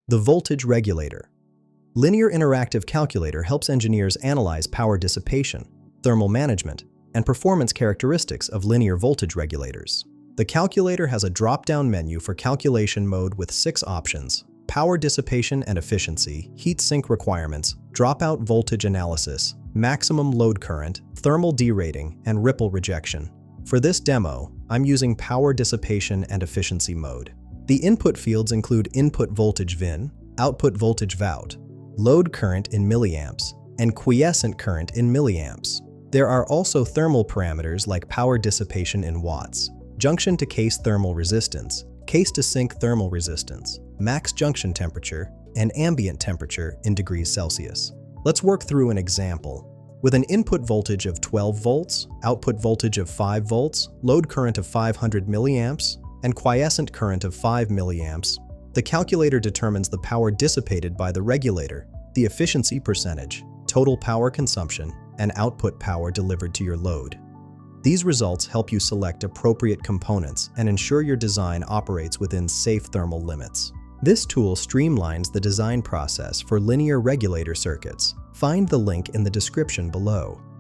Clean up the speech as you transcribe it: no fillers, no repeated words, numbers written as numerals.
The voltage regulator. Linear interactive calculator helps engineers analyze power dissipation, thermal management, and performance characteristics of linear voltage regulators. The calculator has a drop-down menu for calculation mode with 6 options: power dissipation and efficiency, heat sink requirements, dropout voltage analysis, maximum load current, thermal derating, and ripple rejection. For this demo, I'm using power dissipation and efficiency mode. The input fields include input voltage VIN, output voltage VOUT, load current in milliamps, and quiescent current in milliamps. There are also thermal parameters like power dissipation in watts, junction to case thermal resistance, case to sink thermal resistance, max junction temperature, and ambient temperature in degrees Celsius. Let's work through an example. With an input voltage of 12 volts, output voltage of 5 volts, load current of 500 milliamps, and quiescent current of 5 milliamps, the calculator determines the power dissipated by the regulator, the efficiency percentage, total power consumption, and output power delivered to your load. These results help you select appropriate components and ensure your design operates within safe thermal limits. This tool streamlines the design process for linear regulator circuits. Find the link in the description below.